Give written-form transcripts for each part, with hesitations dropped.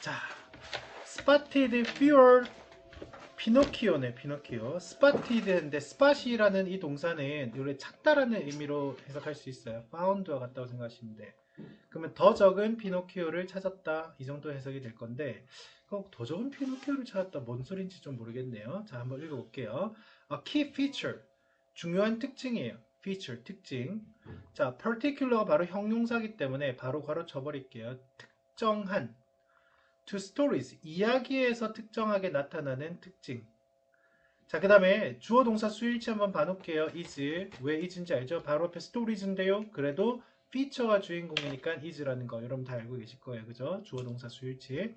자, spotted fewer 피노키오네, 피노키오. spotted,인데 spot이라는 이 동사는 원래 찾다라는 의미로 해석할 수 있어요. found와 같다고 생각하시면 돼. 그러면 더 적은 피노키오를 찾았다, 이 정도 해석이 될 건데, 더 적은 피노키오를 찾았다, 뭔 소린지 좀 모르겠네요. 자, 한번 읽어볼게요. A key feature, 중요한 특징이에요. feature, 특징. 자, particular가 바로 형용사기 때문에 바로 괄호 쳐버릴게요. 특정한. to stories, 이야기에서 특정하게 나타나는 특징. 자, 그 다음에 주어 동사 수일치 한번 봐놓을게요. is, 왜 is인지 알죠? 바로 앞에 stories인데요. 그래도 feature가 주인공이니까 is라는 거 여러분 다 알고 계실 거예요. 그죠? 주어 동사 수일치.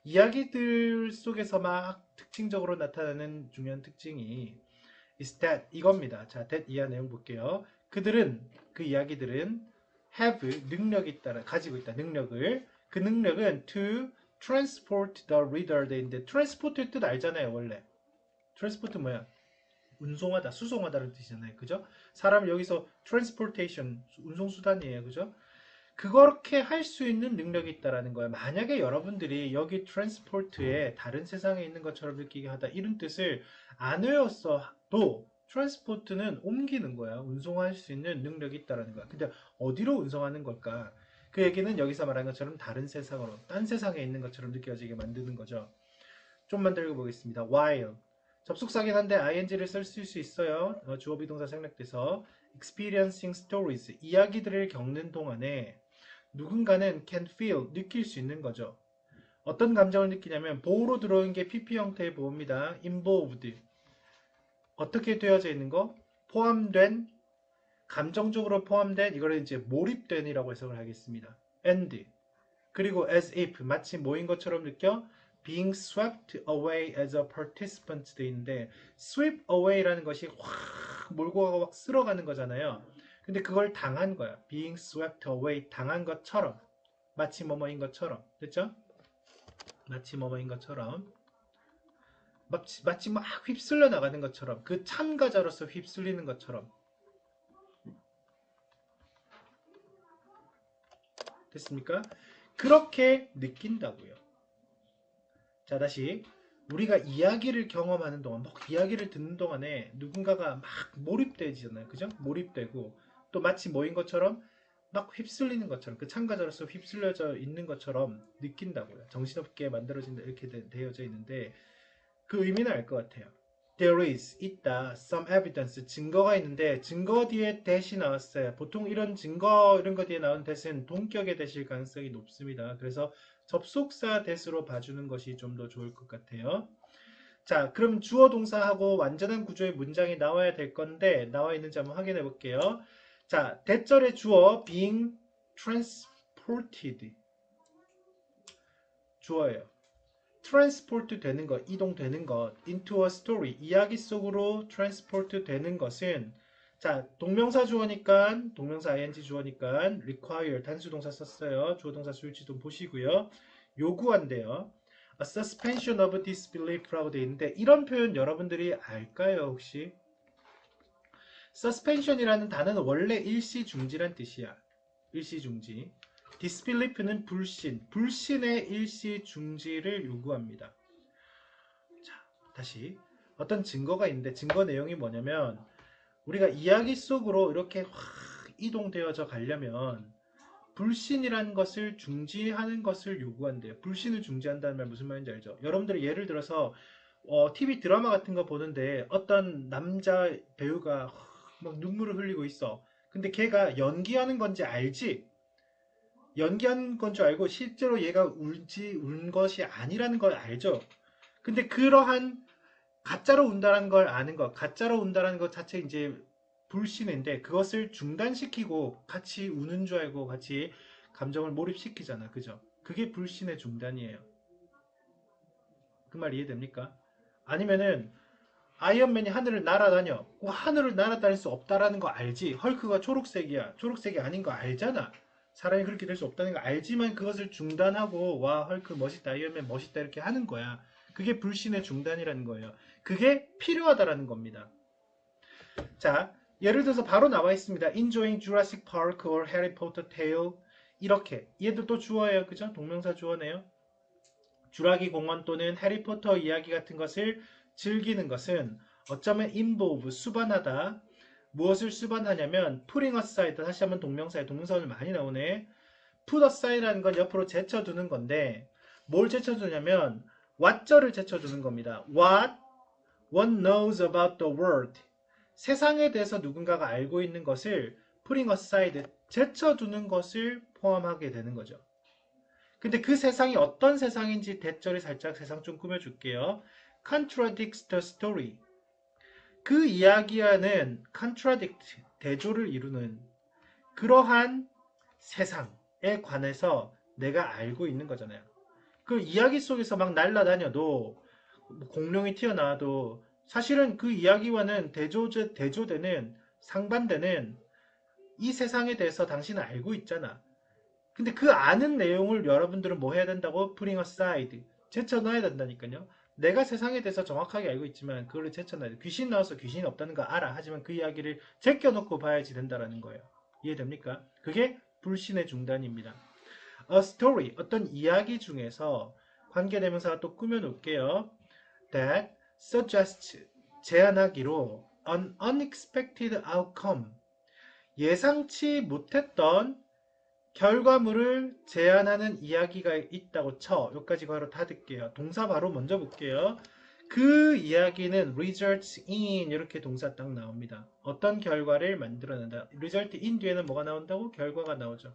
이야기들 속에서 막 특징적으로 나타나는 중요한 특징이 is that, 이겁니다. 자, that 이하 내용 볼게요. 그들은, 그 이야기들은 have, 능력이 있다, 가지고 있다, 능력을. 그 능력은 to transport the reader 돼 있는데, transport의 뜻 알잖아요. 원래 transport 뭐야? 운송하다, 수송하다는 뜻이잖아요. 그죠? 사람을 여기서 transportation, 운송수단이에요. 그죠? 그렇게 할 수 있는 능력이 있다라는 거예요. 만약에 여러분들이 여기 transport에 다른 세상에 있는 것처럼 느끼게 하다, 이런 뜻을 안 외웠어도 transport는 옮기는 거야. 운송할 수 있는 능력이 있다라는 거야. 근데 어디로 운송하는 걸까? 그 얘기는 여기서 말한 것처럼 다른 세상으로, 딴 세상에 있는 것처럼 느껴지게 만드는 거죠. 좀만 더 읽어보겠습니다. while, 접속사긴 한데 ing를 쓸 수 있어요. 주어 비동사 생략돼서 experiencing stories, 이야기들을 겪는 동안에 누군가는 can feel, 느낄 수 있는 거죠. 어떤 감정을 느끼냐면 보호로 들어온 게 PP 형태의 보호입니다. involved, 어떻게 되어져 있는 거? 포함된, 감정적으로 포함된, 이거를 이제 몰입된이라고 해석을 하겠습니다. and, 그리고 as if, 마치 모인 것처럼 느껴 being swept away as a participant 돼 있는데, sweep away라는 것이 확 몰고 가고 확 쓸어가는 거잖아요. 근데 그걸 당한 거야. being swept away, 당한 것처럼, 마치 뭐뭐인 것처럼. 됐죠? 마치 뭐뭐인 것처럼, 마치 막 휩쓸려 나가는 것처럼, 그 참가자로서 휩쓸리는 것처럼. 됐습니까? 그렇게 느낀다고요. 자, 다시 우리가 이야기를 경험하는 동안, 막 이야기를 듣는 동안에 누군가가 막 몰입되잖아요. 그죠? 몰입되고 또 마치 뭐인 것처럼 막 휩쓸리는 것처럼, 그 참가자로서 휩쓸려져 있는 것처럼 느낀다고요. 정신없게 만들어진다, 이렇게 되어져 있는데 그 의미는 알 것 같아요. There is, 있다, some evidence, 증거가 있는데 증거 뒤에 that이 나왔어요. 보통 이런 증거, 이런 거 뒤에 나온 that은 동격의 that일 가능성이 높습니다. 그래서 접속사 that으로 봐주는 것이 좀 더 좋을 것 같아요. 자, 그럼 주어 동사하고 완전한 구조의 문장이 나와야 될 건데, 나와 있는지 한번 확인해 볼게요. 자, 대절의 주어 being transported, 주어예요. transport 되는 것, 이동되는 것, into a story, 이야기 속으로 transport 되는 것은, 자, 동명사 주어니까, 동명사 ing 주어니까 require, 단수 동사 썼어요. 주어 동사 수일치 좀 보시고요. 요구한대요. A suspension of disbelief라고 되어 있는데, 이런 표현 여러분들이 알까요, 혹시? suspension이라는 단어는 원래 일시중지란 뜻이야. 일시중지. disbelief는 불신, 불신의 일시중지를 요구합니다. 자, 다시 어떤 증거가 있는데, 증거 내용이 뭐냐면 우리가 이야기 속으로 이렇게 확 이동되어져 가려면 불신이라는 것을 중지하는 것을 요구한대요. 불신을 중지한다는 말 무슨 말인지 알죠? 여러분들이 예를 들어서 TV 드라마 같은 거 보는데 어떤 남자 배우가 막 눈물을 흘리고 있어. 근데 걔가 연기하는 건지 알지? 연기한 건 줄 알고 실제로 얘가 운 것이 아니라는 걸 알죠. 근데 그러한 가짜로 운다는 걸 아는 것, 가짜로 운다는 것 자체 이제 불신인데, 그것을 중단시키고 같이 우는 줄 알고 같이 감정을 몰입시키잖아. 그죠? 그게 불신의 중단이에요. 그 말 이해됩니까? 아니면은 아이언맨이 하늘을 날아다녀. 하늘을 날아다닐 수 없다라는 거 알지? 헐크가 초록색이야. 초록색이 아닌 거 알잖아. 사람이 그렇게 될 수 없다는 거 알지만 그것을 중단하고, 와, 헐크 멋있다, 아이언맨 멋있다, 이렇게 하는 거야. 그게 불신의 중단이라는 거예요. 그게 필요하다라는 겁니다. 자, 예를 들어서 바로 나와 있습니다. Enjoying Jurassic Park or Harry Potter tale. 이렇게. 얘도 또 주어예요. 그죠? 동명사 주어네요. 주라기 공원 또는 해리포터 이야기 같은 것을 즐기는 것은 어쩌면 involve, 수반하다. 무엇을 수반하냐면 putting aside, 다시 한번 동명사에 동사오늘 많이 나오네. put aside라는 건 옆으로 제쳐두는 건데 뭘 제쳐두냐면 what절을 제쳐두는 겁니다. What one knows about the world. 세상에 대해서 누군가가 알고 있는 것을 putting aside, 제쳐두는 것을 포함하게 되는 거죠. 근데 그 세상이 어떤 세상인지 대절이 살짝 세상 좀 꾸며줄게요. contradicts the story. 그 이야기와는 contradict, 대조를 이루는 그러한 세상에 관해서 내가 알고 있는 거잖아요. 그 이야기 속에서 막 날아다녀도 공룡이 튀어나와도 사실은 그 이야기와는 대조되는 상반되는 이 세상에 대해서 당신은 알고 있잖아. 근데 그 아는 내용을 여러분들은 뭐 해야 된다고? putting aside. 제쳐놔야 된다니까요. 내가 세상에 대해서 정확하게 알고 있지만 그걸 제쳐놔야 돼. 귀신 나와서 귀신이 없다는 거 알아. 하지만 그 이야기를 제껴놓고 봐야지 된다라는 거예요. 이해됩니까? 그게 불신의 중단입니다. A story, 어떤 이야기 중에서 관계대명사가 또 꾸며놓을게요. That suggests, 제안하기로 an unexpected outcome, 예상치 못했던 결과물을 제안하는 이야기가 있다고 쳐. 여기까지 바로 닫을게요. 동사 바로 먼저 볼게요. 그 이야기는 results in, 이렇게 동사 딱 나옵니다. 어떤 결과를 만들어낸다. result in 뒤에는 뭐가 나온다고? 결과가 나오죠.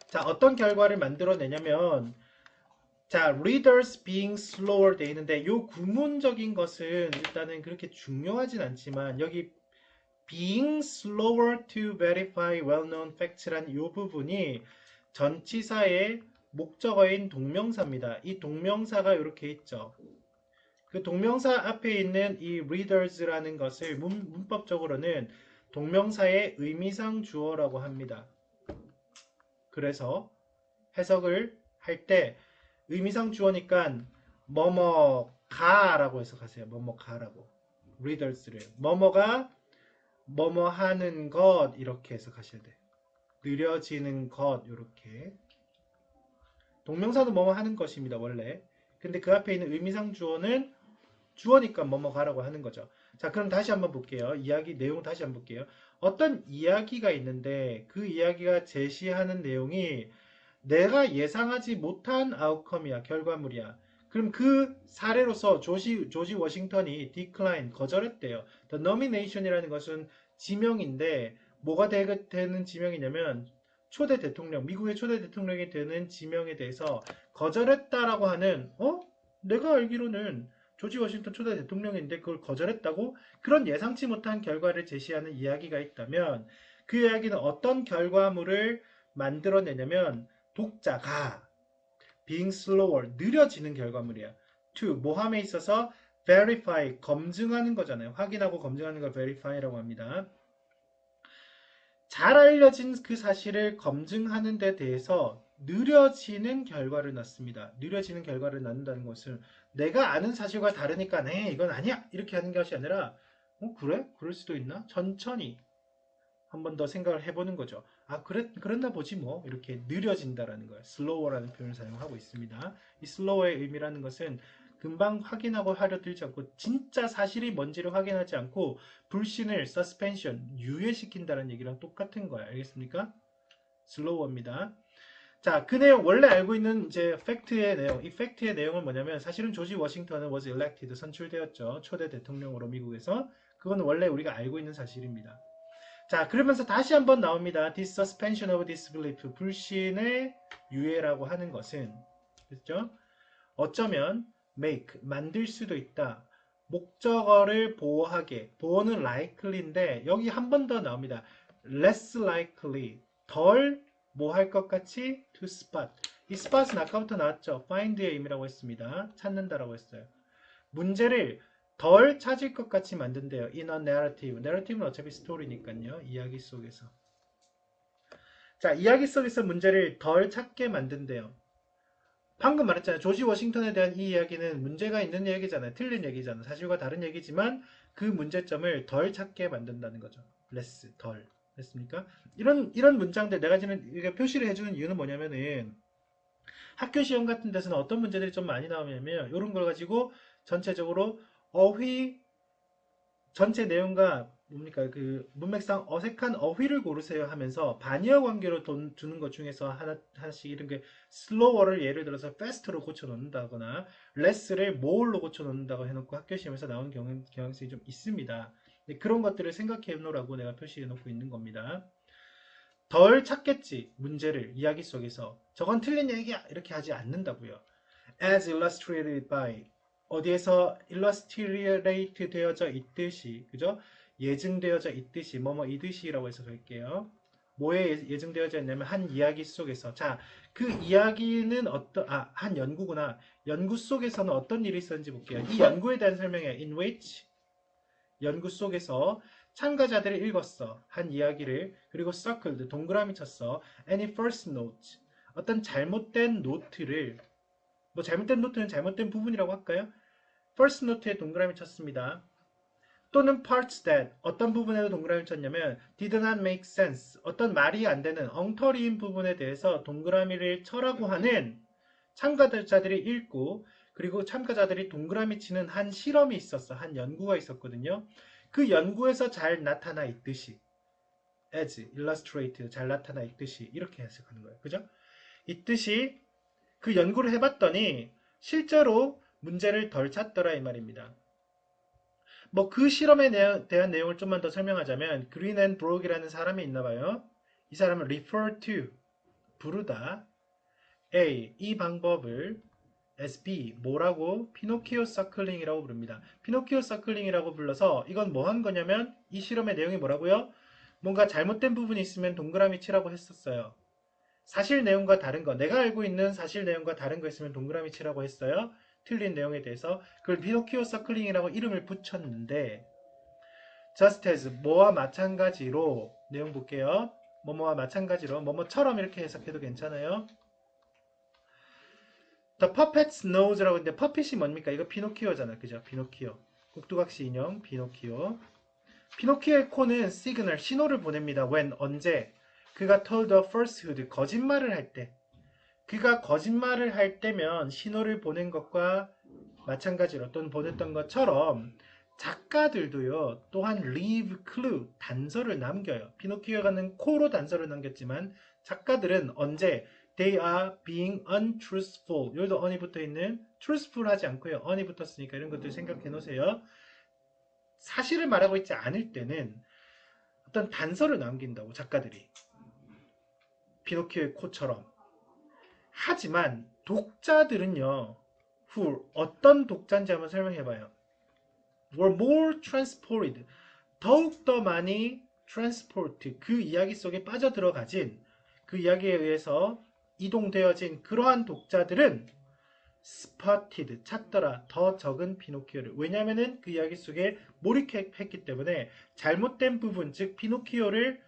자, 어떤 결과를 만들어내냐면, 자, readers being slower 돼 있는데, 요 구문적인 것은 일단은 그렇게 중요하진 않지만, 여기 being slower to verify well-known facts라는 이 부분이 전치사의 목적어인 동명사입니다. 이 동명사가 이렇게 있죠. 그 동명사 앞에 있는 이 readers라는 것을 문법적으로는 동명사의 의미상 주어라고 합니다. 그래서 해석을 할 때 의미상 주어니까 뭐뭐가라고 해석하세요. 뭐뭐가라고. readers를. 뭐뭐가 뭐뭐 하는 것, 이렇게 해석하셔야 돼요. 느려지는 것, 이렇게. 동명사도 뭐뭐 하는 것입니다, 원래. 근데 그 앞에 있는 의미상 주어는 주어니까 뭐뭐 가라고 하는 거죠. 자, 그럼 다시 한번 볼게요. 이야기 내용 다시 한번 볼게요. 어떤 이야기가 있는데 그 이야기가 제시하는 내용이 내가 예상하지 못한 아웃컴이야, 결과물이야. 그럼 그 사례로서 조지 워싱턴이 decline, 거절했대요. The nomination이라는 것은 지명인데 뭐가 되는 지명이냐면 초대 대통령, 미국의 초대 대통령이 되는 지명에 대해서 거절했다라고 하는, 내가 알기로는 조지 워싱턴 초대 대통령인데 그걸 거절했다고? 그런 예상치 못한 결과를 제시하는 이야기가 있다면 그 이야기는 어떤 결과물을 만들어내냐면 독자가 being slower, 느려지는 결과물이야. to, 모함에 있어서 verify, 검증하는 거잖아요. 확인하고 검증하는 걸 verify라고 합니다. 잘 알려진 그 사실을 검증하는 데 대해서 느려지는 결과를 낳습니다. 느려지는 결과를 낳는다는 것은 내가 아는 사실과 다르니까 네, 이건 아니야! 이렇게 하는 것이 아니라 그래? 그럴 수도 있나? 천천히 한 번 더 생각을 해보는 거죠. 아, 그랬나 보지 뭐. 이렇게 느려진다라는 거예요. slower라는 표현을 사용하고 있습니다. 이 slower의 의미라는 것은 금방 확인하고 하려 들지 않고 진짜 사실이 뭔지를 확인하지 않고 불신을 suspension, 유예시킨다는 얘기랑 똑같은 거예요. 알겠습니까? slower입니다. 자, 그 내용, 원래 알고 있는 이제 팩트의 내용, 이 팩트의 내용은 뭐냐면 사실은 조지 워싱턴은 was elected, 선출되었죠. 초대 대통령으로 미국에서. 그건 원래 우리가 알고 있는 사실입니다. 자, 그러면서 다시 한번 나옵니다. This suspension of disbelief, 불신의 유예라고 하는 것은, 그렇죠? 어쩌면 make, 만들 수도 있다. 목적어를 보호하게, 보호는 likely인데 여기 한 번 더 나옵니다. less likely, 덜 뭐 할 것 같이 to spot. 이 spot은 아까부터 나왔죠. find의 의미라고 했습니다. 찾는다라고 했어요. 문제를 덜 찾을 것 같이 만든대요. in a narrative. narrative는 어차피 스토리니까요. 이야기 속에서. 자, 이야기 속에서 문제를 덜 찾게 만든대요. 방금 말했잖아요. 조지 워싱턴에 대한 이 이야기는 문제가 있는 얘기잖아요. 틀린 얘기잖아요. 사실과 다른 얘기지만 그 문제점을 덜 찾게 만든다는 거죠. less, 덜. 됐습니까? 이런 문장들 내가 지금 표시를 해주는 이유는 뭐냐면은 학교 시험 같은 데서는 어떤 문제들이 좀 많이 나오냐면 이런 걸 가지고 전체적으로 어휘 전체 내용과 뭡니까 그 문맥상 어색한 어휘를 고르세요 하면서 반의어 관계로 돈 주는 것 중에서 하나씩 이런 게 슬로워를 예를 들어서 fast로 고쳐 놓는다거나 less를 more로 고쳐 놓는다고 해놓고 학교 시험에서 나오는 경향성이 좀 있습니다. 그런 것들을 생각해 놓으라고 내가 표시해 놓고 있는 겁니다. 덜 찾겠지 문제를 이야기 속에서 저건 틀린 얘기야 이렇게 하지 않는다고요. As illustrated by 어디에서 illustrate 되어져 있듯이 그죠? 예증되어져 있듯이 뭐뭐 이듯이라고 해서 할게요. 뭐에 예증되어져 있냐면 한 이야기 속에서 자 그 이야기는 어떤 한 연구구나. 연구 속에서는 어떤 일이 있었는지 볼게요. 이 연구에 대한 설명이에요. In which 연구 속에서 참가자들이 읽었어. 한 이야기를. 그리고 circled, 동그라미 쳤어. Any first note. 어떤 잘못된 노트를, 뭐 잘못된 노트는 잘못된 부분이라고 할까요? first note에 동그라미 쳤습니다. 또는 parts that, 어떤 부분에도 동그라미 쳤냐면 did not make sense. 어떤 말이 안 되는 엉터리인 부분에 대해서 동그라미를 쳐라고 하는 참가자들이 읽고 그리고 참가자들이 동그라미 치는 한 실험이 있었어. 한 연구가 있었거든요. 그 연구에서 잘 나타나 있듯이 as, illustrate, 잘 나타나 있듯이 이렇게 해석하는 거예요. 그죠? 있듯이 그 연구를 해봤더니 실제로 문제를 덜 찾더라 이 말입니다. 뭐 그 실험에 대한 내용을 좀만 더 설명하자면 그린 앤 브록이라는 사람이 있나 봐요. 이 사람은 refer to, 부르다. A, 이 방법을 SB, 뭐라고? 피노키오 서클링이라고 부릅니다. 피노키오 서클링이라고 불러서 이건 뭐 한 거냐면 이 실험의 내용이 뭐라고요? 뭔가 잘못된 부분이 있으면 동그라미 치라고 했었어요. 사실 내용과 다른 거, 내가 알고 있는 사실 내용과 다른 거 있으면 동그라미 치라고 했어요. 틀린 내용에 대해서 그걸 피노키오 서클링이라고 이름을 붙였는데 just as, 뭐와 마찬가지로 내용 볼게요. 뭐뭐와 마찬가지로 뭐뭐처럼 이렇게 해석해도 괜찮아요. The puppet's nose라고 했는데 퍼펫이 뭡니까? 이거 피노키오잖아. 그죠? 피노키오. 꼭두각시 인형 피노키오. 피노키오의 코는 시그널, 신호를 보냅니다. when, 언제? 그가 told a falsehood, 거짓말을 할 때. 그가 거짓말을 할 때면 신호를 보낸 것과 마찬가지로 또는 보냈던 것처럼 작가들도요. 또한 leave clue, 단서를 남겨요. 피노키오가는 코로 단서를 남겼지만 작가들은 언제? They are being untruthful. 여기도 on이 붙어있는 truthful 하지 않고요. on이 붙었으니까 이런 것들 생각해 놓으세요. 사실을 말하고 있지 않을 때는 어떤 단서를 남긴다고 작가들이. 피노키오의 코처럼. 하지만 독자들은요. who, 어떤 독자인지 한번 설명해봐요. were more transported. 더욱더 많이 transport, 그 이야기 속에 빠져들어가진 그 이야기에 의해서 이동되어진 그러한 독자들은 spotted, 찾더라, 더 적은 피노키오를. 왜냐하면 그 이야기 속에 몰입했기 때문에 잘못된 부분, 즉 피노키오를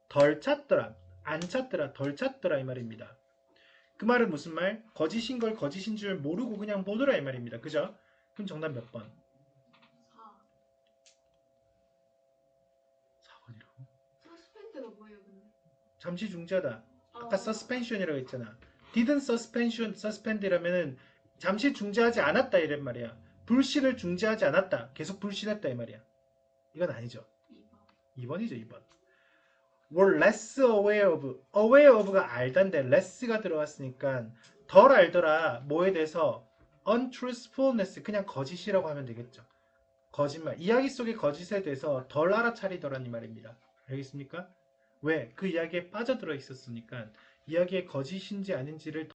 덜 찾더라, 안 찾더라, 덜 찾더라 이 말입니다. 그 말은 무슨 말? 거짓인 걸 거짓인 줄 모르고 그냥 보더라 이 말입니다. 그죠? 그럼 정답 몇 번? 4번이라고? 서스펜드가 뭐예요, 근데? 잠시 중지하다. 아까 suspension이라고 했잖아. didn't suspend이라면은 잠시 중지하지 않았다 이란 말이야. 불신을 중지하지 않았다. 계속 불신했다 이 말이야. 이건 아니죠. 2번이죠, 2번. were less aware of. aware of가 알단데 less가 들어갔으니까 덜 알더라. 뭐에 대해서? untruthfulness, 그냥 거짓이라고 하면 되겠죠. 거짓말. 이야기 속의 거짓에 대해서 덜 알아차리더라는 말입니다. 알겠습니까? 왜? 그 이야기에 빠져들어 있었으니까 이야기의 거짓인지 아닌지를